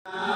صلوا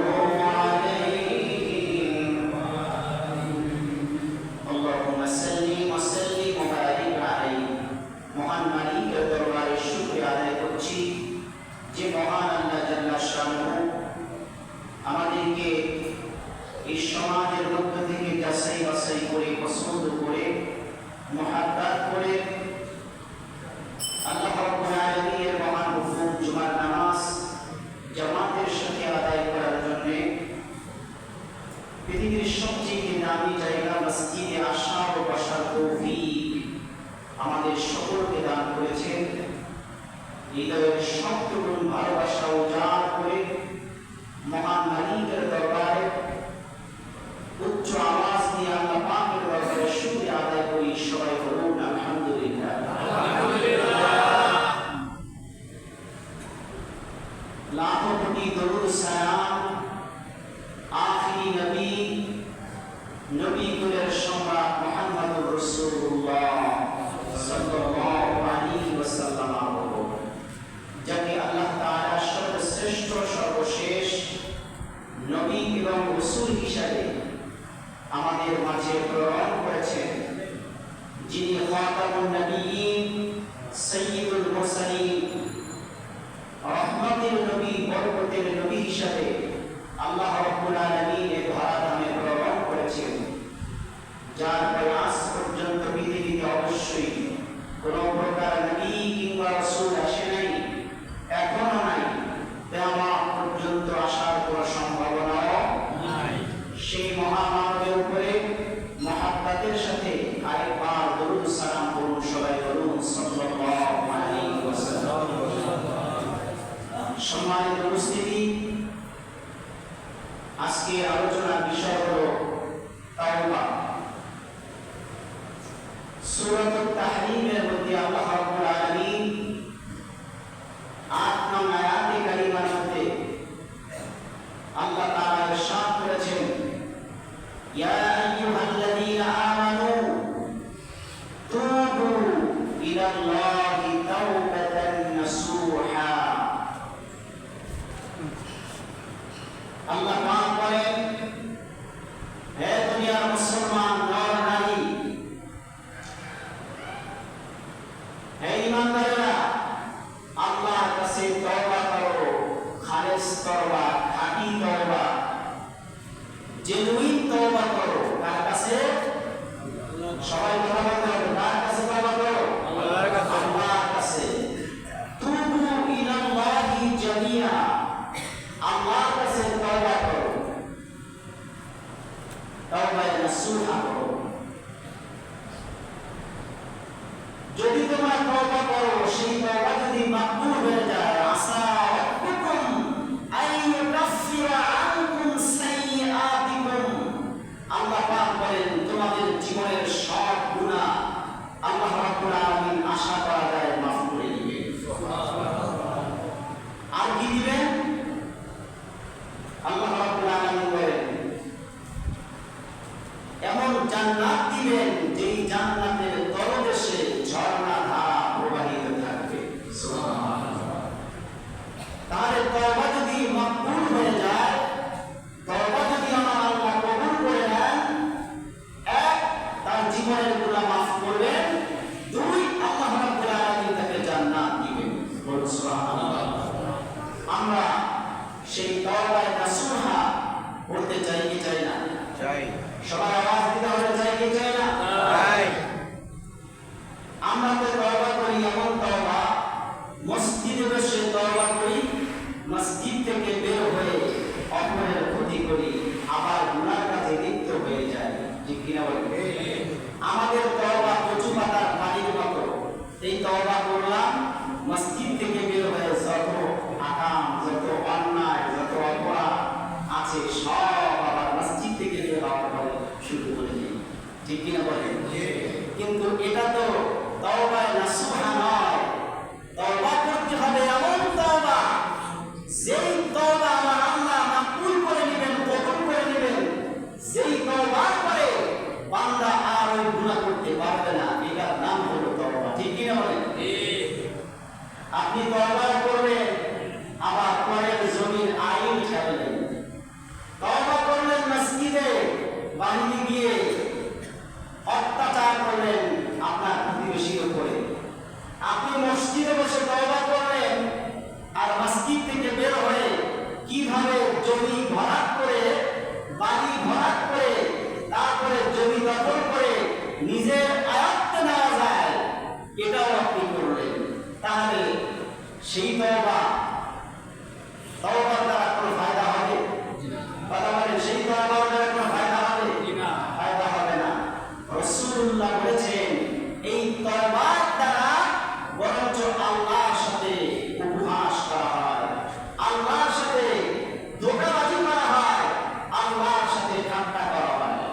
عليه মুহাব্বত করে আল্লাহ রাব্বুল আলামিনের মহান হুকুম জুমার নামাজ জামাতের সাথে আদায় করার জন্য পৃথিবীর সবচেয়ে দামি জায়গা মসজিদে আসা ও বসার তৌফিক আমাদের সকলকে দান করেছেন। হৃদয়ের সবটুকুন ভালোবাসা উজাড় করে মহান মালিকের দরবারে উচ্চ আওয়াজ দিয়ে আল্লাহ পাকের দরবারে শুকরিয়া আদায় করি। সবাই বলুন আলহামদুলিল্লাহ। লাখো কোটি দরুদ সালাম আখিরি নবী কুলের সম্রাট মুহাম্মদুর রাসূলুল্লাহ সাল্লাল্লাহু আলাইহি ওয়াসাল্লাম, যাকে আল্লাহ তাআলা সর্বশ্রেষ্ঠ সর্বশেষ নবী এবং রাসূল হিসাবে আমাদের মাঝে প্রেরণ করেছেন, যিনি খাতামুন নবিয়্যিন সাইয়্যিদুল মুরসালিন রহমতের নবী বরকতের নবী হিসাবে আল্লাহ রাব্বুল আলামিন এই ধরাধামে প্রেরণ করেছেন, যার প্রয়াস পর্যন্ত পৃথিবীতে অবশ্যই কোন প্রকার নবী কিংবা রাসূল আসে নাই, এখনো নাই, কিয়ামত পর্যন্ত আসার কোনো সম্ভাবনাও নাই। সেই মহামানবের উপরে মুহাব্বতের সাথে আরেকবার দরুদ সালাম করুন। সবাই বলুন সাল্লাল্লাহু আলাইহি ওয়াসাল্লাম। সম্মানিত উপস্থিতি, আজকে আলোচনার বিষয় হলো তাওবা। সূরাতুত তাহরীমের মধ্যে আল্লাহ রাব্বুল আলামিন ৮ নং আয়াতে কারিমার মধ্যে আল্লাহ তাআলা ইরশাদ করেছেন, ইয়া আইয়ুহাল্লাযীনা আমানু তুবু ইলাল্লাহি তাওবাতান নাসুহা। আল্লাহ পাক বলেন, হে দুনিয়ার মুসলমান নর নারী, হে ঈমানদারেরা, আল্লাহর কাছে তওবা করো, খালেস তওবা, খাঁটি তওবা, জেনুইন তওবা করো। কার কাছে? সবাই কথা বলতে হবে। কার কাছে তওবা করো? আল্লাহর কাছে। আল্লাহর কাছে। তুবু ইলাল্লাহি জামিআ, আল্লাহর কাছে তওবা করো, তাওবায়ে নাসুহা করো। যদি তোমরা তওবা করো, সেই তওবা যদি মাকবুল হয়ে যায়, আসা রাব্বুকুম আইয়ুকাফিরা আনকুম সাইয়্যাতিকুম, আল্লাহ পাক বলেন তোমাদের জীবনের সব গুনাহ আল্লাহ রাব্বুল আলামিন আশা করা যায় মাফ করে দিবেন। সুবহানাল্লাহ। আর কি দিবেন? আল্লাহ রাব্বুল আলামিন বলেন এমন জান্নাত দিবেন যেই জান্নাতের তলদেশে ঝর্ণা ধারা প্রবাহিত থাকবে। সুবহানাল্লাহ। তাহলে তওবা যদি মাকবুল হয়ে যায়, তওবা যদি আমার আল্লাহ কবুল করে নেন, এক, তার জীবনের গুনাহ মাফ করবেন, দুই, আল্লাহ রাব্বুল আলামিন তাকে জান্নাত দিবেন। বলুন সুবহানাল্লাহ। আমরা সেই তওবায়ে নাসুহা করতে চাই কি চাই না? চাই। সবাই আওয়াজ দিতে হবে, চাই কি চাই না? চাই।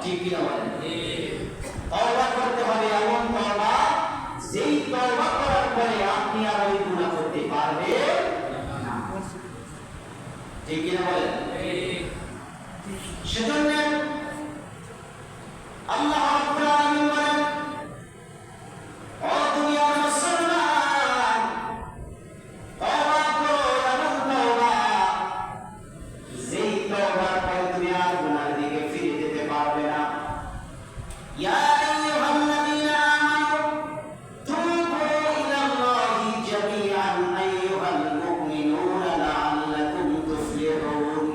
ঠিক কিনা বলেন? তওবা করতে হবে এমন তওবা যেই তওবা করার পরে আপনি আর ওই গুনাহ করতে পারবেন না। ঠিক কিনা বলেন? সেজন্য আল্লাহ রাব্বুল আলামিন বলেন, ও দুনিয়ার মুসলমান, তওবা করো এমন তওবা যেই তওবার পরে তুমি আর গুনাহের দিকে ফিরে যেতে পারবে না। ইয়া আইয়ুহাল্লাযীনা আমানু তুবু ইলাল্লাহি জামিআন আইয়ুহাল মুমিনুনা লাআল্লাকুম তুফলিহুন।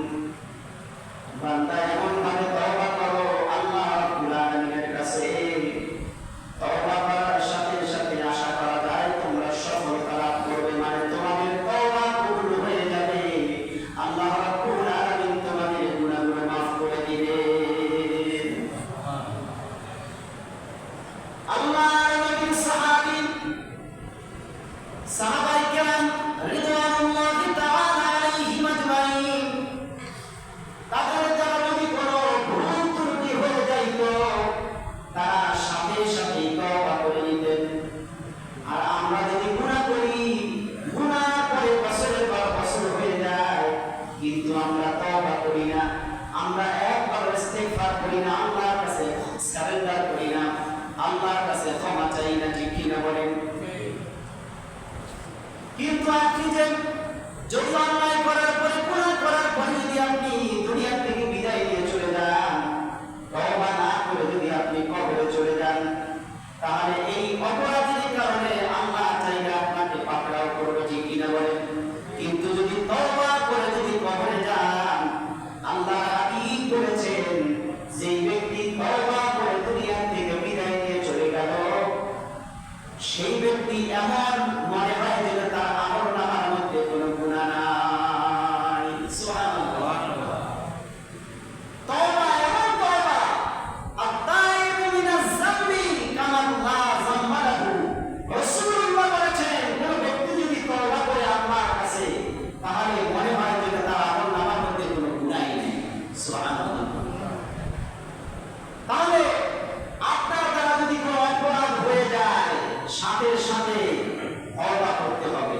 বান্দা এমন ভাবে তওবা করো আল্লাহ রাব্বুল আলামিনের কাছে, তওবা করার সাথে সাথে আশা করা যায় তোমরা সফলতা লাভ করবে, মানে তোমাদের তওবা কবুল হয়ে যাবে, আল্লাহ রাব্বুল আলামিন তোমাদের গুনাহগুলো মাফ করে দিবেন। আল্লাহর নবীর সাহাবায়ে কেরাম রিদওয়ানুল্লাহি তাআলা আলাইহিম আজমাইন, তাদের দ্বারা যদি কোনো ভুল ত্রুটি হয়ে যাইত তারা সাথে সাথে তওবা করে নিতেন। আর আমরা যদি গুনাহ করি, গুনাহ করে বছরের পর বছর হয়ে যায়, কিন্তু আমরা তওবা করি না, আমরা একবার ইস্তিগফার করি না, আল্লাহর কাছে সারেন্ডার করি না, আল্লাহর কাছে ক্ষমা চাই না। ঠিক কিনা বলেন? কিন্তু আপনি যে যদি অন্যায় করার পরে, গুনাহ করার পরে যদি আপনি দুনিয়া থেকে বিদায় নিয়ে চলে যান, তওবা না করে যদি আপনি কবরে চলে যান, তাহলে এই অপরাধের কারণে আল্লাহ চাইলে আপনাকে পাকড়াও করবে। ঠিক কিনা বলেন? কিন্তু যদি তওবা করে যদি কবরে যান, আল্লাহ হাদিস করেছেন যেই ব্যক্তি তওবা করে দুনিয়া থেকে বিদায় নিয়ে চলে গেল, সেই ব্যক্তি এমন মনে হয় যেন তার আমলনামার মধ্যে কোনো গুনাহ নাই। সুবহানাল্লাহ। তওবা এমন তওবা, আত-তাইবু মিনাজ যামবি কামান লা যামবা লাহু। রাসূলুল্লাহ বলেছেন, কোন ব্যক্তি যদি তওবা করে আল্লাহর কাছে, তাহলে মনে হয় যেন তার আমলনামার মধ্যে কোনো গুনাহই নেই। সুবহানাল্লাহ। তাহলে আপনার দ্বারা যদি কোনো অপরাধ হয়ে যায়, সাথে সাথে তওবা করতে হবে।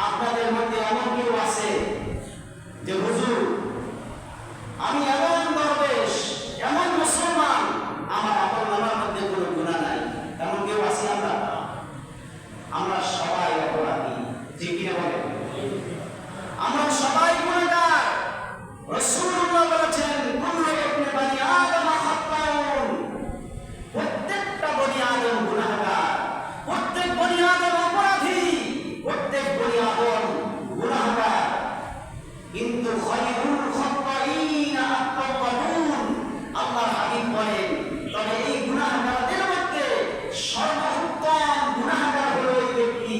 আপনাদের মধ্যে এমন কেউ আছে যে হুজুর আমি এমন দরবেশ, এমন মুসলমান, আমার আমলনামার মধ্যে কোনো গুনাহ নাই, এমন কেউ আছে? আমরা সবাই অপরাধী। ঠিক কিনা বলেন? আমরা সবাই গুনাহগার। রাসূলুল্লাহ বলেছেন, কুল্লু ইবনে বানি আদম খাত্তাউন, প্রত্যেকটা বনি আদম গুনাহগার, প্রত্যেক বনি আদম অপরাধী, প্রত্যেক বনি আদম গুনাহগার। কিন্তু খায়রুল খাত্তাইনা আত-তাওয়াবুন, আল্লাহর হাবিব বলেন, তবে এই গুনাহগারদের মধ্যে সর্বোত্তম গুনাহগার হলো ওই ব্যক্তি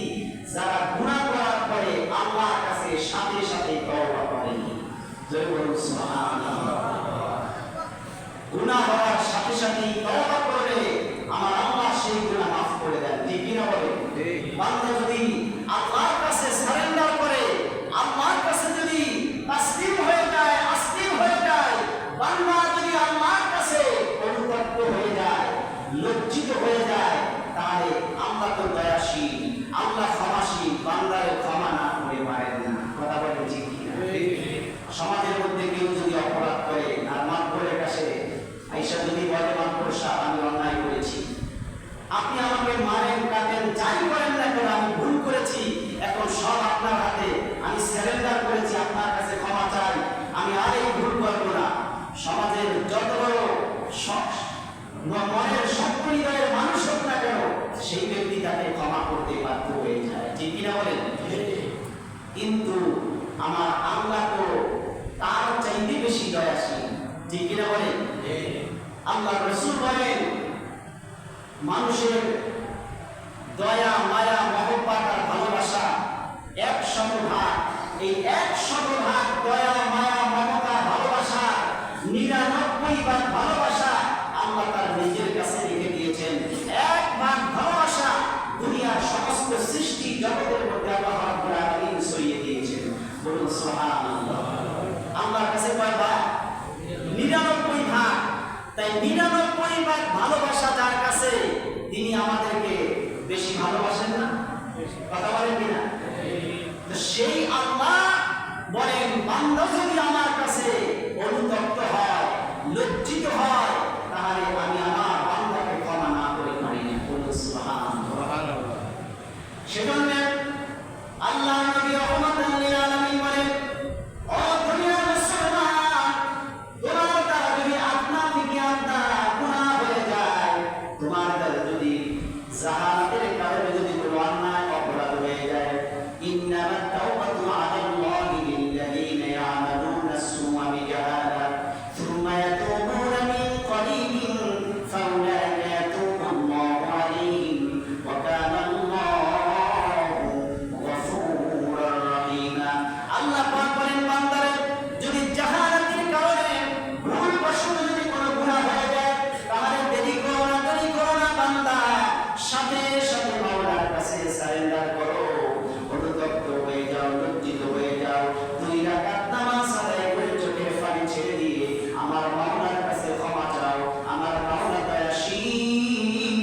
যারা গুনাহ করার পরে আল্লাহর কাছে সাথে সাথে তওবা করে। জয় বলুন সুবহানাল্লাহ। গুনাহ হওয়ার সাথে সাথে তওবা করলে আমার আল্লাহ সেই গুনাহ মাফ করে দেন। ঠিক কিনা বলেন? বান্দা যদি আল্লাহর কাছে সারেন্ডার করে, আল্লাহর কাছে যদি তাসলিম হয়ে যায়, আসলিম হয়ে যায়, বান্দা যদি আল্লাহর কাছে অনুতপ্ত হয়ে যায়, লজ্জিত হয়ে যায়, তাহলে আল্লাহ তো দয়াশীল, আল্লাহ ক্ষমাশীল, বান্দারে ক্ষমা না করে পারেন না। কথা বলেন ঠিক কিনা? সমাজের মধ্যে কেউ যদি অপরাধ করে আর মাতবরের কাছে আইসা যদি বলে, মাতবর সাহেব আমি অন্যায় করেছি, আপনি আমাকে মারেন, কাটেন, যাই করেন না কেন, আমি ভুল করেছি, এখন সব আপনার হাতে, আমি সারেন্ডার করেছি, আপনার কাছে ক্ষমা চাই, আমি আর এই ভুল করবো না। সমাজের যত বড় মনের সক্রিয়ের মানুষ হোক না কেন, সেই ব্যক্তি তাকে ক্ষমা করতে বাধ্য হয়ে যায়। ঠিক কিনা বলেন? কিন্তু আমার আল্লাহ তো তার চাইতে বেশি দয়াশীল। ঠিক কিনা বলেন? আল্লাহ রাসূল বলেন, মানুষের দয়া, মায়া, মহব্বত আর ভালোবাসা 100 এই 100 দয়া, মায়া, মমতা, ভালোবাসা, 99 ভালোবাসা আল্লাহ তার নিজের কাছে রেখে দিয়েছেন। 1 ভালোবাসা দুনিয়ার সমস্ত সৃষ্টি জগতের মধ্যে আল্লাহ রাব্বুল আলামিন ছড়িয়ে দিয়েছেন। বলুন সুবহানাল্লাহ। আল্লাহর কাছে কয় ভাগ? 99 ভাগ। তাই 99 ভাগ ভালোবাসা যার কাছে, তিনি আমাদেরকে বেশি ভালোবাসেন না? কথা বলেন কিনা? তো সেই আল্লাহ বলেন, বান্দা যদি আমার কাছে অনুতপ্ত হয়, লজ্জিত হয়, তাহলে আমি আমার বান্দাকে ক্ষমা না করে পারি না। বলুন সুবহানাল্লাহ। সেজন্য আল্লাহ নবী রহমাতুল লিল আলামিন বলেন, ও দুনিয়ার মুসলমান, তোমার দ্বারা যদি আপনা থেকে আপনার গুনাহ হয়ে যায়, তোমার দ্বারা যদি জাহালাতের কারণে যদি কোনো অন্যায় অপরাধ হয়ে যায়, ইন্নামাত তাওবাতু আলাল্লাহি লিল্লাযীনা ইয়ামালুনা আস-সুআ বিজাহালা থুম্মা ইয়াতুবুনা মিন করিবিন ফাউলাইকা ইয়াতুবুল্লাহু আলাইহিম ওয়া কানা আল্লাহু গফুরুর রাহিমা। আল্লাহ পাক বলেন, বান্দারে যদি জাহালাতের কারণে ভুলবশত যদি কোনো গুনাহ হয়ে যায়, তাহলে দেরি করো না বান্দা, সাথে সাথে মাওলার কাছে সারেন্ডার করো, অনুতপ্ত হয়ে যাও, লজ্জিত হয়ে যাও, 2 রাকাত নামাজ আদায় করে চোখের পানি ছেড়ে দিয়ে আমার মাওলার কাছে ক্ষমা চাও। আমার মাওলা দয়াশীল,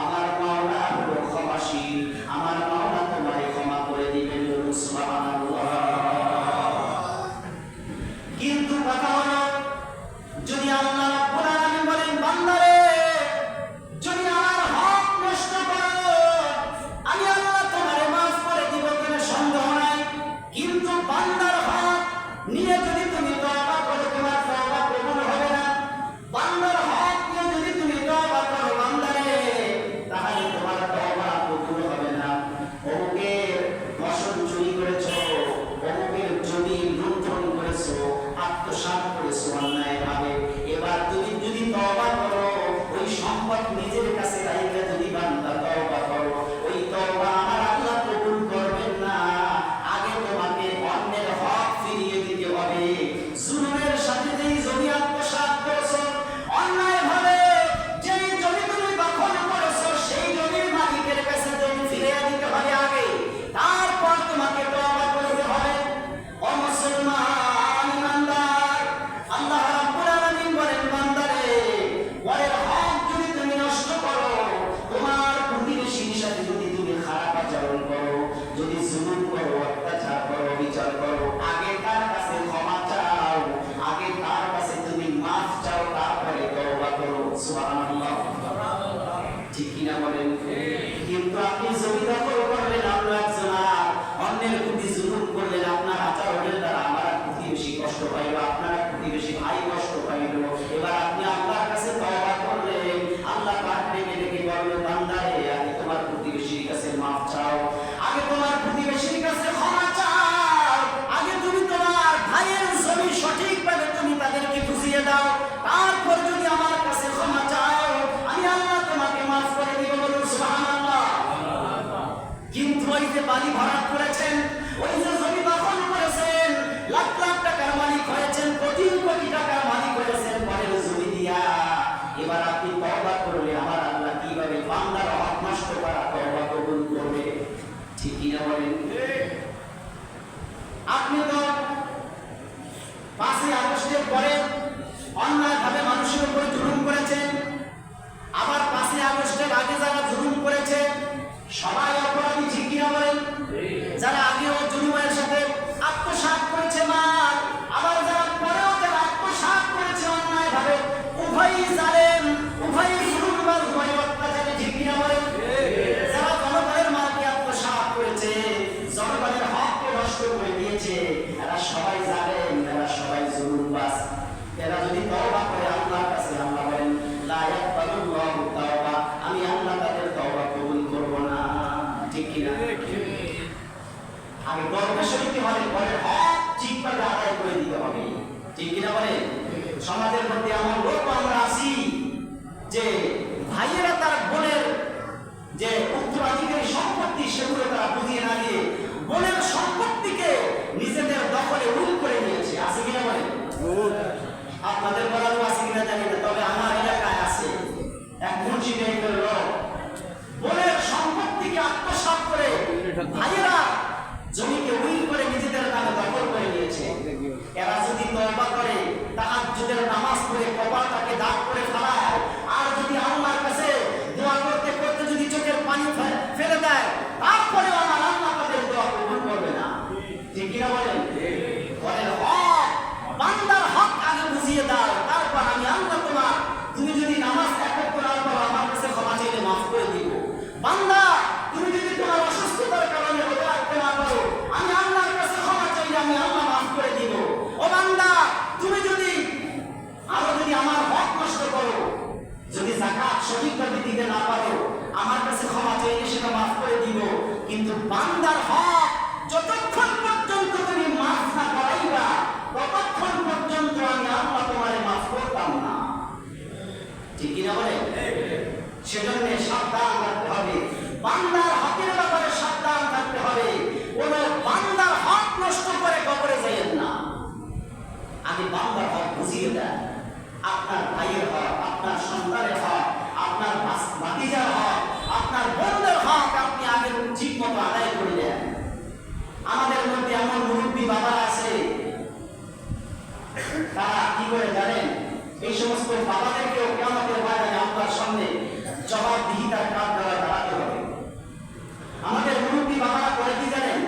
আমার মাওলা হলো ক্ষমাশীল, আমার মাওলা তোমায় ক্ষমা করে দিবেন। সুবহানাল্লাহ। কিন্তু কথা হলো, যদি আল্লাহ রাব্বুল আলামিন বলেন, বান্দারে যদি আমার হক নষ্ট করো, আমি আল্লাহ তোমারে মাফ করে দিব, কোনো সন্দেহ নাই। কিন্তু বান্দার হক নিয়ে যদি তুমি তওবা করো, তোমার তওবা কবুল হবে না। বান্দার হক নিয়ে যদি তুমি তওবা করো বান্দারে, তাহলে তোমার তওবা কবুল হবে না। অমুকের ফসল চুরি করেছো, অমুকের জমি লুণ্ঠন করেছো, আত্মসাৎ করেছো অন্যায়ভাবে, এবার তুমি যদি তওবা করো, ওই সম্পদ নিজের কাছে রাইখা যদি বান্দা তওবা করো, ওই তওবা আমার আল্লাহ কবুল করবেন না। আগে তোমাকে অন্যের হক ফিরিয়ে দিতে হবে। জুলুমের সাথে যেই জমি আত্মসাৎ করেছো, অন্যায়ভাবে যেই জমি তুমি দখল করেছো, সেই জমির মালিকের কাছে জমি ফিরিয়ে দিতে হবে আগে, তারপর তোমাকে তওবা করতে হবে। ও মুসলমান ইমানদার, আল্লাহ রাব্বুল আলামিন বলেন, বান্দারে ওর হক যদি তুমি নষ্ট করো, তোমার প্রতিবেশীর সাথে যদি তুমি খারাপ আচরণ করো, যদি জুলুম করো, অত্যাচার করো, বিচার করো, আগে তার কাছে ক্ষমা চাও, আগে তার কাছে তুমি মাফ চাও, তারপরে তওবা করো। সুবহানাল্লাহ। ঠিক কিনা বলেন? কিন্তু আপনি জমি দখল করলেন, অন্য একজনের অন্যের প্রতি জুলুম করলেন, আপনার আচরণের দ্বারা আমার প্রতিবেশী কষ্ট পাইল, আপনার প্রতিবেশী ভাই কষ্ট পাইল, এবার আপনি আল্লাহর কাছে তওবা করলেন। আল্লাহ পাক ডেকে ডেকে বললেন, বান্দারে আগে তোমার প্রতিবেশীর কাছে মাফ চাও, আগে তোমার প্রতিবেশীর কাছে ক্ষমা চাও, আগে তুমি তোমার ভাইয়ের জমি সঠিকভাবে তুমি তাদেরকে বুঝিয়ে দাও, তারপর যদি আমার কাছে ক্ষমা চাও, আমি আল্লাহ তোমাকে মাফ করে দিব। বলুন সুবহানাল্লাহ। কিন্তু ওই যে বাড়ি ভাড়া করেছেন, ওই যে জমি দখল করেছেন, লাখ লাখ টাকার মালিক হয়েছেন, কোটি কোটি টাকার মালিক হয়েছেন পরের জমি দিয়া, এবার আপনি তওবা করলে আমার আল্লাহ কিভাবে বান্দার হক নষ্ট করা তওবা কবুল করবে? ঠিক কিনা বলেন? আপনি তো 5ই আগস্টের পরে অন্যায়ভাবে মানুষের উপর জুলুম করেছেন, আবার 5ই আগস্টের আগে যারা জুলুম করেছে সবাই অপরাধী। ঠিক কিনা বলেন? যারা আগেও জুলুমের সাথে আত্মসাৎ করেছে মাল, আবার যারা পরেও যারা আত্মসাৎ করেছে অন্যায়ভাবে, উভয়ই জালেম, উভয়ই জুলুমবাজ, উভয়ই অত্যাচারী। ঠিক কিনা বলেন? যারা জনগণের মালকে আত্মসাৎ করেছে, জনগণের হককে নষ্ট করে দিয়েছে, এরা সবাই জালেম, এরা সবাই জুলুমবাজ। এরা যদি তওবা করে আল্লাহর কাছে, আল্লাহ বলেন, লা ইয়াকবালুল্লাহু তাওবা, আমি আল্লাহ তাদের তওবা কবুল করব না। ঠিক কিনা? আগে গর্বের সহিত হবে, পরে হক ঠিকভাবে আদায় করে দিতে হবে। ঠিক কিনা বলে? সমাজের মধ্যে এমন লোক আমরা আছি যে ভাইয়েরা তার বোনের যে উত্তরাধিকারী সম্পত্তি, সেগুলো তারা বুঝিয়ে না দিয়ে বোনের সম্পত্তিকে নিজেদের দখলে উল করে নিয়েছে। আছে কিনা বলে? আপনাদের বলারও আছে কিনা জানি না, তবে আমার এলাকায় আছে এক মুন্সি টাইপের লোক, বোনের সম্পত্তিকে আত্মসাৎ করে ভাইয়েরা জমিকে উইল করে নিজেদের নামে দখল করে নিয়েছে। এরা যদি তওবা করে, তাহাজ্জুদের নামাজ পড়ে কপালটাকে দাগ আপনার ভাইয়ের হক, আপনার সন্তানের হক, আপনার ভাতিজার হক, আপনার বোনদের হক আপনি আগে ঠিক মতো আদায় করে দেন। আমাদের মধ্যে এমন মুরব্বী বাবা আছে, তারা কি করে জানেন? এই সমস্ত বাবাদেরকেও কিয়ামতের ময়দানে আল্লাহর সামনে জবাবদিহিতার কাজ দ্বারা দাঁড়াতে হবে। আমাদের মুরব্বী বাবারা করে কি জানেন?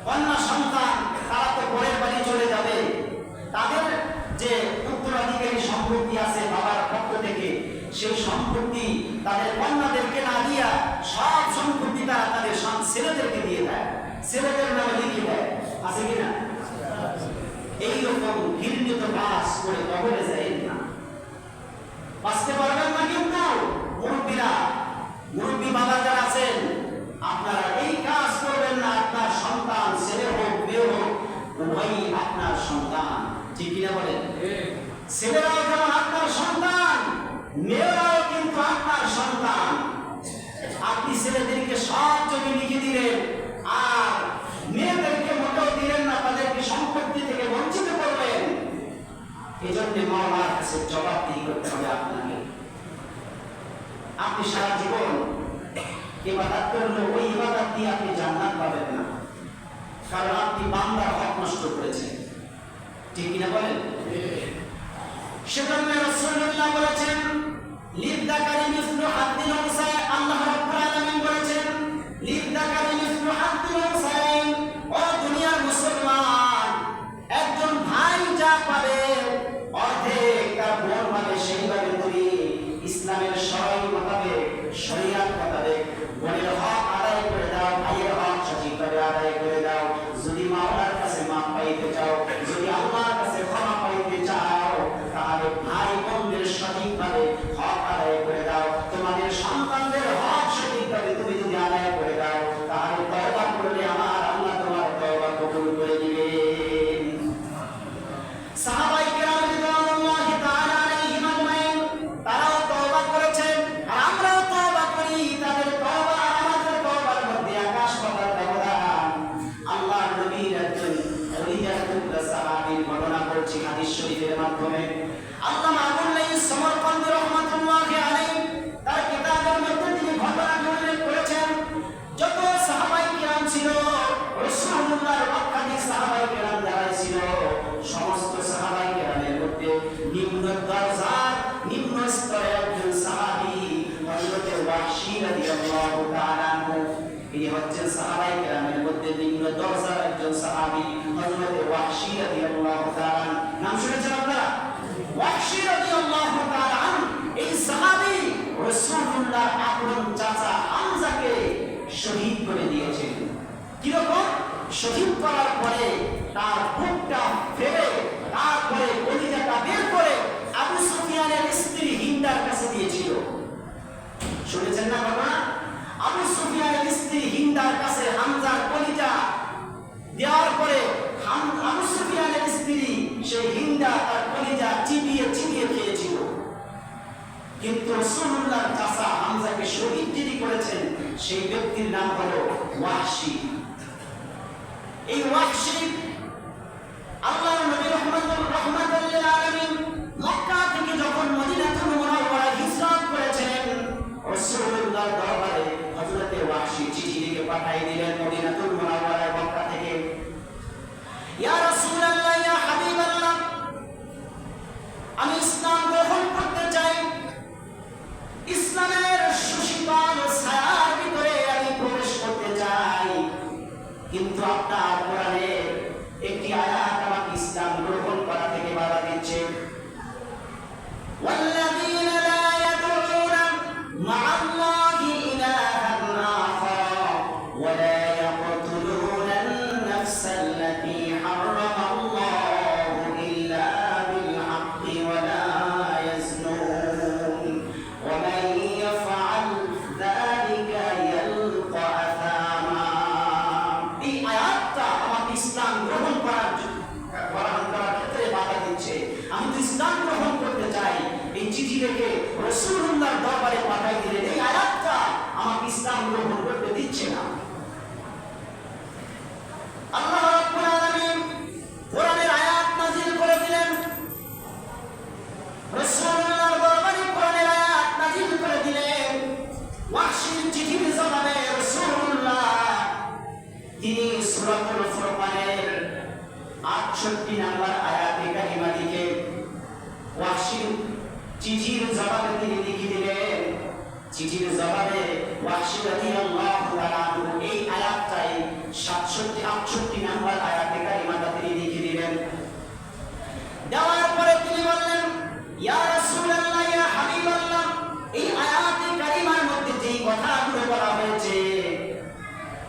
কন্যা সন্তান তারা তো পরের বাড়ি চলে যাবে, তাদের যে উত্তরাধিকারী সম্পত্তি আছে বাবার পক্ষ থেকে, সেই সম্পত্তি তাদের কন্যাদেরকে না দিয়া সব সম্পত্তি তারা তাদের ছেলেদেরকে দিয়ে দেয়, ছেলেদের নামে লিখে দেয়। আছে কিনা? এইরকম ঘৃণিত বাস করে কবরে যায় না, বাঁচতে পারবেন না। কিন্তু মুরব্বীরা, মুরব্বী বাবা যারা আছেন, আপনারা এই কাজ করবেন না। আপনার সন্তান ছেলে হোক মেয়ে হোক উভয়ই আপনার সন্তান, ঠিক কিনা বলেন? ছেলেরাও যেমন আপনার সন্তান, মেয়েরাও কিন্তু আপনার সন্তান। আপনি ছেলেদেরকে সব জমি লিখে দিলেন আর মেয়েদেরকে মোটেও দিলেন না, তাদেরকে সম্পত্তি থেকে বঞ্চিত করলেন। এই জন্য মাওলার কাছে জবাবদিহি করতে হবে আপনাকে। আপনি সারা জীবন ইবাদত করলে ওই ইবাদত দিয়ে আপনি জান্নাত পাবেন না, কারণ আপনি বান্দার হক নষ্ট করেছেন, ঠিক কিনা বলেন? সেজন্য রাসূলুল্লাহ বলেছেন লিযযাকারি মিসলু হাদ্দিল উনসায়াইন। আল্লাহ রাব্বুল আলামিন বলেছেন লিযযাকারি মিসলু হাদ্দিল উনসায়াইন। ও দুনিয়ার মুসলমান, একজন ভাই যা পাবে অর্ধেক তার বোন পাবে, সেইভাবে তুমি ইসলামের সরাই মোতাবেক, শরীয়ত মোতাবেক বোনের হক আদায় করে দাও, ভাইয়ের হক সঠিকভাবে আদায় করে দাও। যদি মাওলার কাছে মাপ পাইতে চাও, যদি আল্লাহর কাছে ক্ষমা পাইতে চাও, তাহলে ভাই বোনদের সঠিকভাবে হক আদায় করে দাও। তোমাদের সন্তানদের হক সঠিকভাবে তুমি যদি আদায় করে দাও, তাহলে তওবা করলে আমার আল্লাহ তোমার তওবা কবুল করে দিবেন। সাহাবায়ে কেরাম রাদিয়াল্লাহু তাআলা আলাইহিম আজমাইন তারাও তওবা করেছেন, আর আমরাও তওবা করি। তাদের তওবা আর আমাদের তওবার মধ্যে আকাশ পাতাল ব্যবধান। আল্লাহর নবীর একজন ওলিয়াতুল্লাহ সাহাবীর ঘটনা পড়ছি হাদিস শরীফের মাধ্যমে। আল্লামা আবুল্লাহ সমরকন্দি রাহমাতুল্লাহি আলাইহি তার কিতাবের মধ্যে তিনি ঘটনাটি উল্লেখ করেছেন। যত সাহাবায়ে কেরাম ছিল, রাসূলুল্লাহর একাধিক সাহাবায়ে কেরাম যারা ছিল, সমস্ত সাহাবায়ে কেরামের মধ্যে নিম্ন দরজার, নিম্ন স্তরের একজন সাহাবী হযরত ওয়াহশী রাদিয়াল্লাহু তাআলা আনহু। তিনি হচ্ছেন সাহাবায়ে কেরামের মধ্যে নিম্ন দরজার একজন সাহাবী হযরত ওয়াহশী রাদিয়াল্লাহু তাআলা। নাম শুনেছেন আপনারা? ওয়াহশী রাদিয়াল্লাহু তাআলা এই সাহাবী রাসূলুল্লাহর আপন চাচা হামজাকে শহীদ করে দিয়েছেন। কি রকম? শহীদ করার পরে তার বুকটা ফেলে তারপরে কলিজাটা বের করে আবু সুফিয়ানের স্ত্রী হিন্দার কাছে দিয়েছিল। শুনেছেন না বাবা? আবু সুফিয়ানের স্ত্রী হিন্দার কাছে হামজার কলিজা দেওয়ার পরে আবু সুফিয়ানের স্ত্রী সেই হিন্দা তার কলিজা চিবিয়ে চিবিয়ে খেয়েছিল। কিন্তু রাসূলুল্লাহর চাচা হামজাকে শহীদ যিনি করেছেন সেই ব্যক্তির নাম হলো ওয়াহশী। এই ওয়াহশী আল্লাহর নবী রাহমাতুল লিল আলামিন মক্কা থেকে যখন মদিনাতুল মুনাওয়ারায় হিজরত করেছেন, রাসূলুল্লাহর দরবারে হযরত ওয়াহশী চিঠি লিখে পাঠিয়ে দিলেন মদিনাতুল মুনাওয়ারায় মক্কা থেকে। ইয়া রাসূলুল্লাহ, ইয়া হাবিবাল্লাহ, আমি ইসলাম গ্রহণ করতে চাই। ইসলামের সুশীতল ছায়ার ভিতরে আমি প্রবেশ করতে চাই, কিন্তু আপনার কোরআনে একটি আয়াত আমাকে ইসলাম গ্রহণ করা থেকে বাধা দিচ্ছে। ওয়াল্লাযীনা লা ইয়াদউনা মা'আল্লাহি ইলাহান আখার ওয়া লা ইয়াকতুলুনা আন-নাফসাল্লাতী হারামাল্লাহু ইল্লা বিল হাক্কি ওয়া লা ইয়াজনুন ওয়া মান ইয়াফআল যালিকা ইয়ালকা আসামা। এই আয়াতটা আমাকে ইসলাম গ্রহণ করার ক্ষেত্রে বাধা দিচ্ছে। আমি তো ইসলাম গ্রহণ করতে চাই। এই চিঠি লিখে রাসূলুল্লাহর দরবারে পাঠিয়ে দিলেন। এই আয়াতটা আমাকে ইসলাম গ্রহণ করতে দিচ্ছে না। আল্লাহ রাব্বুল আলামিন কোরআনের আয়াত নাযিল করে দিলেন। বিশ্বনবী রাসূলুল্লাহ তিনি সূরাতুল ফুরকানের 68 নম্বর আয়াতে কারিমা লিখে ওয়াহশীর চিঠির জবাবে তিনি লিখে দিলেন। চিঠির জবাবে ওয়াহশী রাদিয়াল্লাহু তাআলা এই আয়াতটাই 67-68 নম্বর আয়াতে কারিমাটা তিনি লিখে দিলেন। দেওয়ার পরে তিনি বললেন, ইয়া রাসূলুল্লাহ, ইয়া হাবিবাল্লাহ, এই আয়াতে কারিমার মধ্যে যেই কথাগুলো বলা হয়েছে,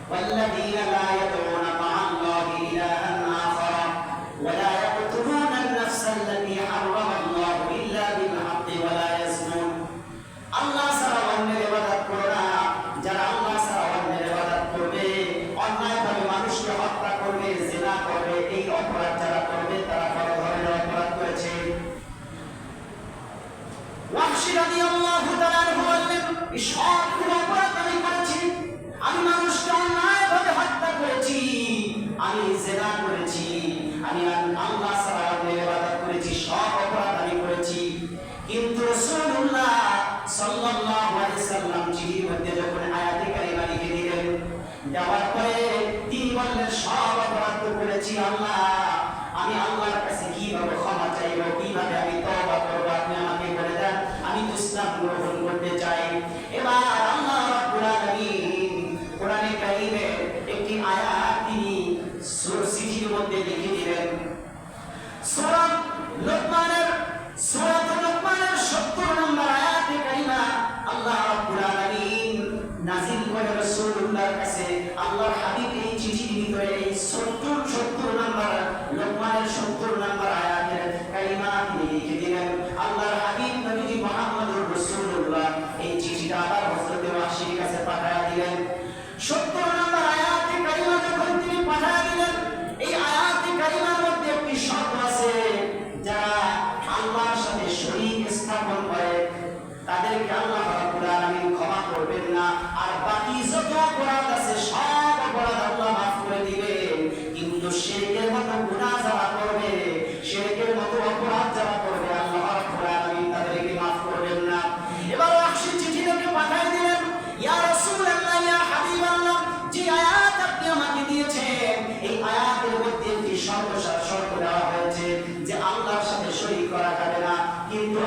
ওয়াল্লাযীনা লা ইয়াদউনা মা'আল্লাহি ইলাহান আখার ওয়া লা ইয়াকতুলুনা আন-নাফসা আল্লাতী হারামাল্লাহু ইল্লা বিল হাক্কি ওয়া লা ইয়াজনুন। আল্লাহ ছাড়া অন্যের ইবাদত করো না। যারা আল্লাহ ছাড়া অন্যের ইবাদত করবে, অন্যায়ভাবে মানুষকে হত্যা করবে, জিনা করবে, এই অপরাধ যারা করবে তারা বড় ধরনের অপরাধ করেছে। ওয়াহশী রাদিয়াল্লাহু তাআলা আনহু বললেন, এই সবগুলো অপরাধ আমি করেছি। আমি মানুষকে অন্যায়ভাবে হত্যা করেছি, আমি জিনা করেছি, আমি আল্লাহ ছাড়া অন্যের ইবাদত করেছি, সব অপরাধ আমি করেছি। কিন্তু রাসূলুল্লাহ সাল্লাল্লাহু আলাইহি সাল্লাম চিঠির মধ্যে যখন আয়াতে কারিমা লিখে দিলেন, দেওয়ার পরে তিনি বললেন, সব অপরাধ তো করেছি আল্লাহ, আমি আল্লাহর কাছে কিভাবে ক্ষমা চাইব, কিভাবে আমি তওবা করব, আপনি আমাকে বলে দেন, আমি তো ইসলাম গ্রহণ করতে চাই। এবার আল্লাহ রাব্বুল আলামিন কোরআনে কারীমের একটি আয়াত তিনি চিঠির মধ্যে লিখে দিলেন। সূরা লোকমানের 70 নম্বর আয়াতে কারিমা আল্লাহ রাব্বুল আলামিন নাযিল করে রাসূলুল্লাহর কাছে। আল্লাহর হাবিব এই চিঠির ভিতরে এই 70 নম্বর লোকমানের 70 নম্বর আয়াতের কারিমা তিনি লিখে দিলেন। আল্লাহর হাবিব নবী মুহাম্মদুর রাসূলুল্লাহ এই চিঠিটা আবার হযরত ওয়াহশীর কাছে পাঠিয়ে দিলেন। 70 নম্বর আয়াতে কারিমা যখন তিনি পাঠিয়ে দিলেন, এই আয়াতে কারিমার মধ্যে একটি শর্ত আছে, যারা আল্লাহর সাথে শরীক স্থাপন করে তাদেরকে আল্লাহ রাব্বুল আলামিন ক্ষমা করবেন না, আর বাকি যত অপরাধ আছে সব অপরাধ আল্লাহ মাফ করে দিবেন। কিন্তু শিরকের মতো গুনাহ যারা করবে, শিরকের মতো অপরাধ যারা করবে, আল্লাহ রাব্বুল আলামিন তাদেরকে মাফ করবেন না। এবার ওয়াহশী চিঠি লিখে পাঠিয়ে দিলেন, ইয়া রাসূলুল্লাহ, ইয়া হাবিবাল্লাহ, যে আয়াত আপনি আমাকে দিয়েছেন, এই আয়াতের মধ্যে একটি শর্ত দেওয়া হয়েছে যে আল্লাহর সাথে শরীক করা যাবে না। কিন্তু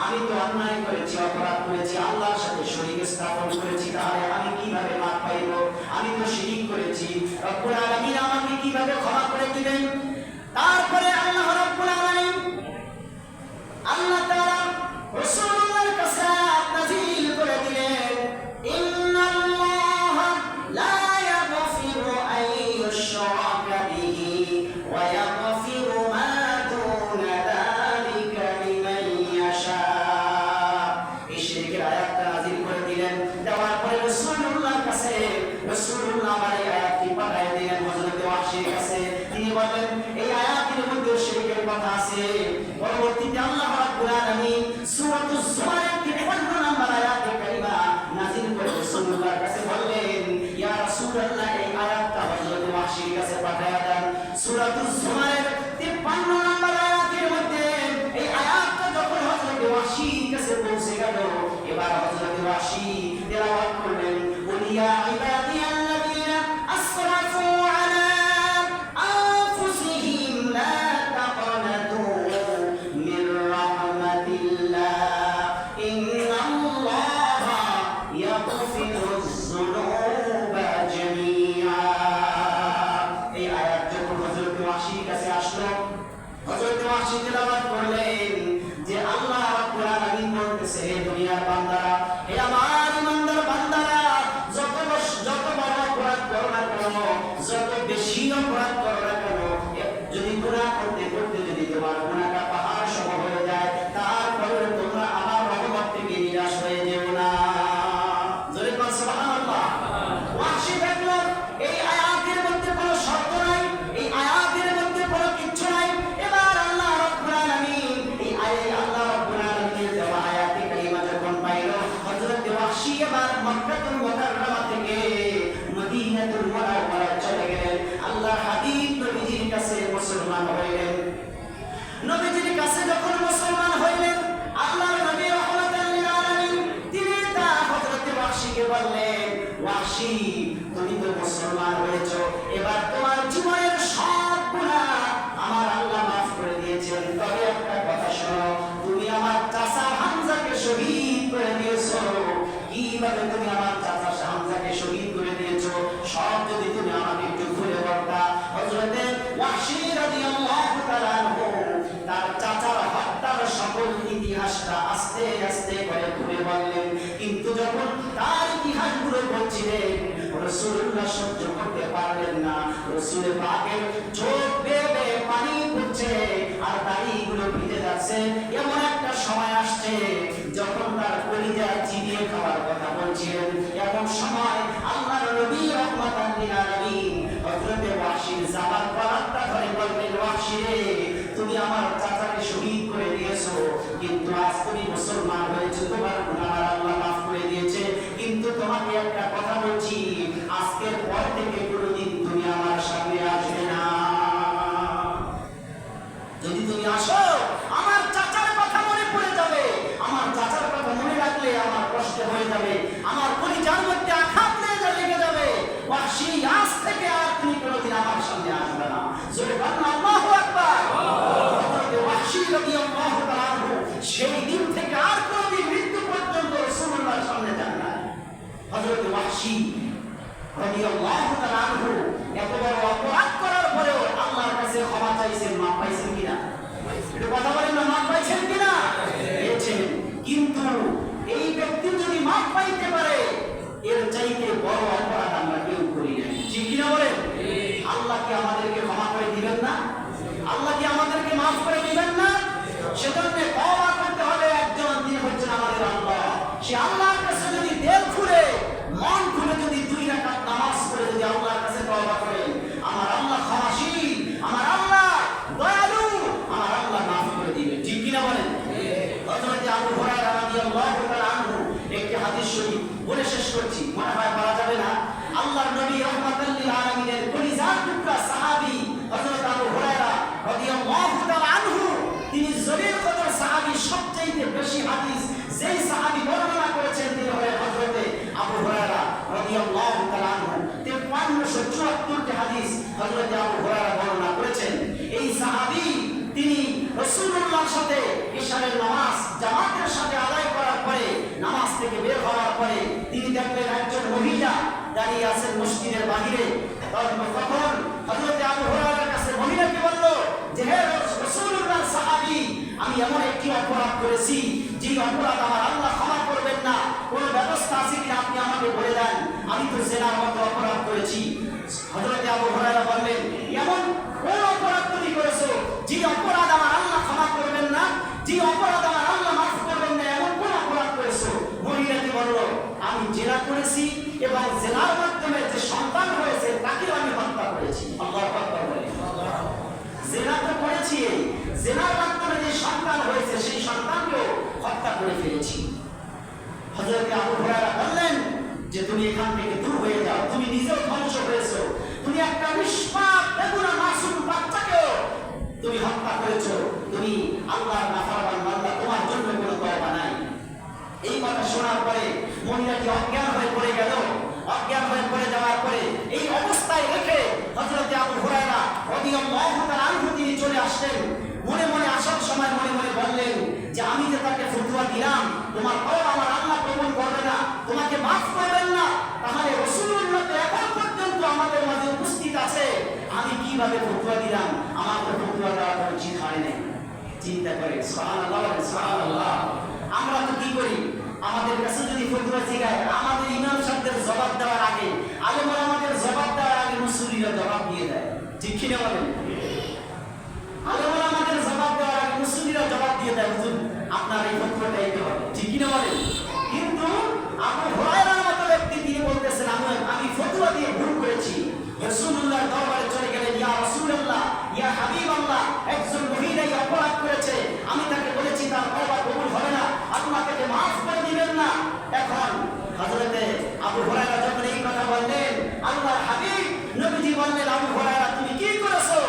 আমি তো অন্যায় করেছি, অপরাধ করেছি, আল্লাহর সাথে শরীক স্থাপন করেছি, তাহলে আমি কিভাবে মাফ কিভাবে তুমি আমার চাচা হামজাকে শহীদ করে দিয়েছো, সব যদি তুমি আমাকে একটু খুলে বলতা। হযরতে ওয়াহশী রাদিয়াল্লাহু তাআলা আনহু তার চাচার হত্যার সকল ইতিহাসটা আস্তে আস্তে করে খুলে বললেন। কিন্তু যখন তার ইতিহাসগুলো বলছিলেন, রাসূলুল্লাহ সহ্য করতে পারলেন না। রাসূল পাকের চোখ বেয়ে বেয়ে পানি পড়ছে আর দাড়িগুলো ভিজে যাচ্ছে। এমন একটা সময় আসছে যখন তার কলিজা চিবিয়ে খাওয়ার কথা বলছিলেন। এমন সময় আল্লাহর নবী রাহমাতাল লিল আলামিন হযরতে ওয়াহশীর জামার কলারটা ধরে বললেন, ওয়াহশী রে, তুমি আমার চাচাকে শহীদ করে দিয়েছো, কিন্তু আজ তুমি মুসলমান হয়েছো, তোমার গুনাহ আল্লাহ মাফ করে দিয়েছে। কিন্তু তোমাকে একটা কথা বলছি, আজকের পর থেকে কোনোদিন তুমি আমার সামনে আসবে না। যদি তুমি আসো, আমার চাচার কথা মনে পড়ে যাবে, আমার চাচার কথা মনে রাখলে আমার কষ্ট হয়ে যাবে, আমার কলিজার মধ্যে আঘাত লেগে যাবে। ওয়াহশী, আজ থেকে আর তুমি কোনোদিন আমার সামনে আসবে না। জোরে বলুন আল্লাহু আকবার। ওয়াহশী রাদিয়াল্লাহু তাআলা আনহু সেই দিন থেকে আর কোনোদিন মৃত্যু পর্যন্ত রাসূলুল্লাহর সামনে যান না। হযরত ওয়াহশী রাদিয়াল্লাহু তাআলা আনহু এত বড় অপরাধ করার পরেও আল্লাহর কাছে ক্ষমা চাইছেন, মাফ পাইছেন কিনা? একটু কথা বলেন না, মাফ পাইছেন কিনা? পেয়েছেন। কিন্তু এই ব্যক্তি যদি মাফ পাইতে পারে, এর চাইতে বড় অপরাধ আমরা কেউ করি না। ঠিক কিনা বলেন? আল্লাহ কি আমাদেরকে ক্ষমা করে দিবেন না? আল্লাহ কি আমাদেরকে মাফ করে দিবেন না? সেজন্য তওবা করতে হবে। একজন, তিনি হচ্ছেন আমাদের আল্লাহ। সে আল্লাহর কাছে যদি দিল খুলে, মন খুলে যদি 2 রাকাত নামাজ পড়ে যদি আল্লাহর কাছে তওবা করেন, আমার আল্লাহ ক্ষমাশীল, আমার আল্লাহ দয়ালু, আমার আল্লাহ মাফ করে দিবেন। ঠিক কিনা বলেন? হযরত আবু হুরায়রা রাদিয়াল্লাহু তাআলা আনহু একটি হাদিস শরীফ বলে শেষ করছি, মনে হয় বলা যাবে না। আল্লাহর নবী রাহমাতাল লিল আলামিনের কলিজার টুকরা সাহাবী হযরত আবু হুরায়রা রাদিয়াল্লাহু তাআলা আনহু, তিনি জলিল কদর সাহাবী, সবচেয়ে বেশি হাদিস যেই সাহাবী বর্ণনা করেছেন তিনি হলেন হযরতে আবু হুরায়রা রাদিয়াল্লাহু তাআলা আনহু। 5374টি হাদিস হযরতে আবু হুরায়রা বর্ণনা করেছেন। এই সাহাবী তিনি রাসূলুল্লাহর সাথে ইশারের নামাজ জামাতের সাথে আদায় করার পরে, নামাজ থেকে বের হওয়ার পরে তিনি দেখলেন একজন মহিলা দাঁড়িয়ে আছেন মসজিদের বাহিরে। তখন হযরতে আবু হুরায়রার কাছে মহিলাকে বলল যে, হে রাসূলুল্লাহর সাহাবী, আমি এমন একটি অপরাধ করেছি যে অপরাধ আমার আল্লাহ ক্ষমা করবেন না, কোন ব্যবস্থা আছে কিনা আপনি আমাকে বলে দেন, আমি তো জেনার মতো অপরাধ করেছি। হযরতে আবু হুরায়রা বললেন, এমন কোন অপরাধ তুমি করেছো যে অপরাধ আমার আল্লাহ ক্ষমা করবেন না, যে অপরাধ আমার আল্লাহ মাফ করবেন না, এমন কোন অপরাধ করেছো? মহিলাটি বলল, আমি জেনা করেছি এবং জেনার মাধ্যমে যে সন্তান হয়েছে তাকেও আমি হত্যা করেছি। আল্লাহু আকবার বলে। জেনা তো করেছি, জেনার মাধ্যমে যে সন্তান হয়েছে সেই সন্তানকেও হত্যা করে ফেলেছি। হযরত আবু হুরায়রা বললেন যে, তুমি এখান থেকে দূর হয়ে যাও, তুমি নিজেও ধ্বংস হয়েছো, তুমি একটা নিষ্পাপ বেগুনা মাসুম বাচ্চাকেও তুমি হত্যা করেছো, তুমি আল্লাহর নাফরমান বান্দা, তোমার জন্য কোনো তওবা নাই। এই কথা শোনার পরে মহিলাটি অজ্ঞান হয়ে পড়ে গেল। অজ্ঞান হয়ে পড়ে যাওয়ার পরে এই অবস্থায় রেখে হযরত আবু হুরায়রা রাদিয়াল্লাহু তাআলা আনহু তিনি চলে আসলেন। মনে মনে আসার সময় মনে মনে বললেন যে, আমি যে তাকে ফতোয়া দিলাম, তোমার তওবা আমার আল্লাহ কবুল করবে না, তোমাকে মাফ করবেন না, তাহলে রাসূলুল্লাহ তো এখন পর্যন্ত আমাদের মাঝে উপস্থিত আছে, আমি কিভাবে ফতোয়া দিলাম? আমার তো ফতোয়া দেওয়ার কোনো উচিত হয় নাই। চিন্তা করে সুবহানাল্লাহ, সুবহানাল্লাহ। আমরা তো কি করি, আমাদের কাছে যদি ফতোয়া জিগায়, আমাদের ইমাম সাহেবদের জবাব দেওয়ার আগে, আলেম ওলামাদের জবাব দেওয়ার আগে মুসল্লিরা জবাব দিয়ে দেয়। ঠিক কি না বলেন? আলেম ওলামাদের জবাব দেওয়ার আগে মুসল্লিরা জবাব দিয়ে দেয়, হুজুর আপনার এই ফতোয়াটা দিতে হবে। ঠিক কি না বলেন? কিন্তু আবু হুরায়রার মতো ব্যক্তি তিনি বলতেছেন, আমি ফতোয়া দিয়ে ভুল করেছি। রাসূলুল্লাহর দরবারে চলে গেলেন, ইয়া রাসূলুল্লাহ, ইয়া হাবিবাল্লাহ, একজন মহিলা এই অপরাধ করেছে, আমি তাকে বলেছি তার তওবা কবুল হবে না, আল্লাহ তাকে মাফ করে দিবেন না। এখন হযরতে আবু হুরায়রা যখন এই কথা বললেন, আল্লাহর হাবিব নবীজি বললেন, আবু হুরায়রা তুমি কি করেছো?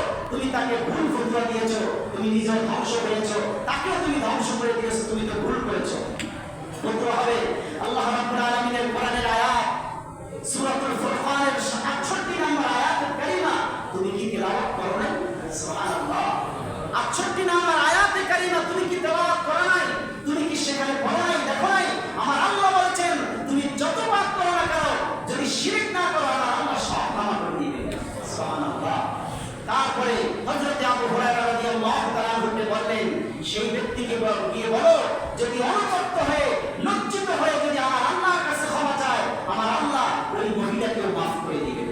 ব্যক্তিকে গিয়ে বলো, যদি অনুতপ্ত হয়ে লজ্জিত হয়ে যদি আমার আল্লাহর কাছে ক্ষমা চায়, আমার আল্লাহ ওই মহিলাকেও মাফ করে দিবেন।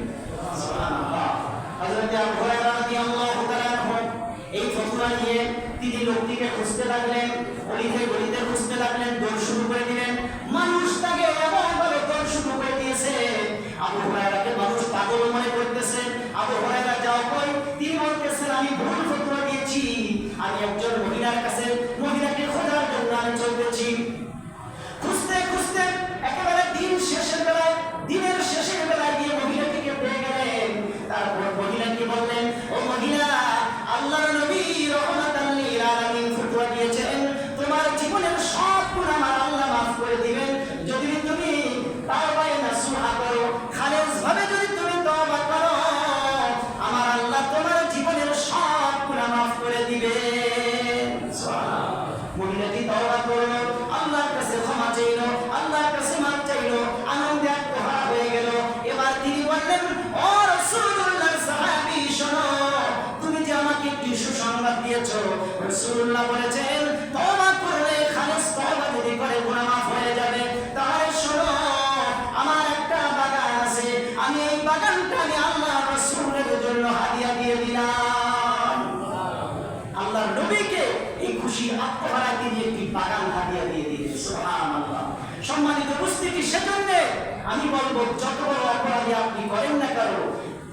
সুবহানাল্লাহ। হযরত আবু হুরায়রা রাদিয়াল্লাহু তাআলা আনহু এই ফতোয়া নিয়ে তিনি লোকটিকে খুঁজতে লাগলেন, অলিতে গলিতে খুঁজতে লাগলেন, দৌড় শুরু করে দিলেন। মানুষ তাকে এমনভাবে দৌড় শুরু করে দিয়েছে, আবু হুরায়রাকে মানুষ পাগল মনে করতেছে। আবু হুরায়রা যাও কই, তিনি বলতেছেন আমি ভুল ফতোয়া দিয়েছি, আমি একজন মহিলার কাছে মহিলাকে খোঁজার জন্য আমি চলতেছি। খুঁজতে খুঁজতে একেবারে দিনের শেষের বেলায় গিয়ে মহিলাটিকে পেয়ে গেলেন। তারপর মহিলাকে বললেন, ও মহিলা, আল্লাহর নবী রাহমাতাল লিল আলামিন ফতোয়া দিয়েছেন তোমার জীবনের সব গুনাহ আমার আল্লাহ মাফ করে দিবেন যদি তুমি তাওবা নাসুহা করো, খালেস ভাবে যদি তুমি তওবা করো, আমার আল্লাহ তোমার জীবনের সব গুনাহ মাফ করে দিবেন। সুবহানাল্লাহ। মহিলাটি তওবা করলো, আল্লাহর কাছে ক্ষমা চাইলো, আল্লাহর কাছে মাফ চাইলো, আনন্দে আত্মহারা হয়ে গেল। এবার তিনি বললেন, ও রাসূলুল্লাহ সাহাবী শোনো, তুমি যে আমাকে একটি সুসংবাদ দিয়েছো, রাসূলুল্লাহ বলেছেন তওবা করলে, খালেস তওবা যদি করে গুনাহ মাফ হয়ে যাবে। তাহলে শোনো, আমার একটা বাগান আছে, আমি এই বাগানটা আমি আল্লাহর রাসূলের জন্য হাদিয়া দিয়ে দিলাম। আল্লাহর নবীকে এই খুশি আত্মহারা তিনি একটি বাগান হাদিয়া দিয়ে দিলেন। সুবহানাল্লাহ। সম্মানিত উপস্থিতি, সেজন্য আমি বলবো, যত বড় অপরাধী আপনি করেন না কেন,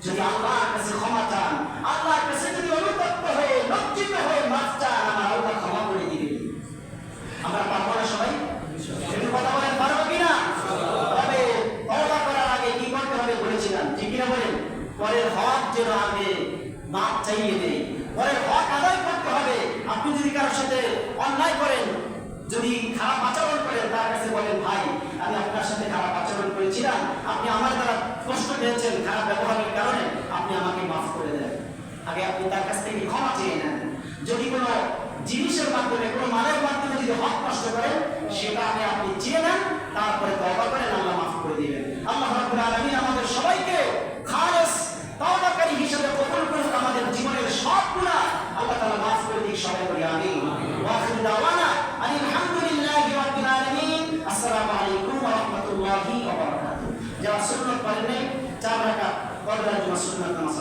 যদি আল্লাহর কাছে ক্ষমা চান, আল্লাহর কাছে যদি অনুতপ্ত হয়ে লজ্জিত হয়ে মাফ চান, আমার আল্লাহ ক্ষমা করে দিবেন। আমরা পারবো না সবাই? একটু কথা বলেন, পারবো কিনা? তবে তওবা করার আগে কি করতে হবে বলেছিলাম, ঠিক কিনা বলেন? পরের হক যেন আগে মাফ চাইয়ে দেয়, পরের হক আদায় করতে হবে। আপনি যদি কারোর সাথে অন্যায় করেন, যদি খারাপ আচরণ করেন, তার কাছে বলেন, ভাই আমি আপনার সাথে খারাপ আচরণ করেছিলাম, আপনি আমার দ্বারা কষ্ট পেয়েছেন খারাপ ব্যবহারের কারণে, আপনি আমাকে মাফ করে দেন। আগে আপনি তার কাছ থেকে ক্ষমা চেয়ে নেন। যদি কোনো জিনিসের মাধ্যমে, কোনো মালের মাধ্যমে যদি হক নষ্ট করেন, সেটা আগে আপনি চেয়ে নেন, তারপরে তওবা করেন, আল্লাহ মাফ করে দিবেন। আল্লাহ রাব্বুল আলামিন আমাদের সবাইকে খালেস তওবাকারী হিসেবে কবুল করুন, আমাদের জীবনের সব গুনাহ আল্লাহ তাআলা মাফ করে দিক। সবাই বলি আমিন। ওয়া আখিরু দাওয়ানা আলহামদুলিল্লাহি রাব্বিল আলামিন। আসসালামু আলাইকুম ওয়া রাহমাতুল্লাহি ওয়া বারাকাতুহু। যারা সুন্নাত পড়েন, 4 রাকাত পড়বেন, সুন্নাত নামাজ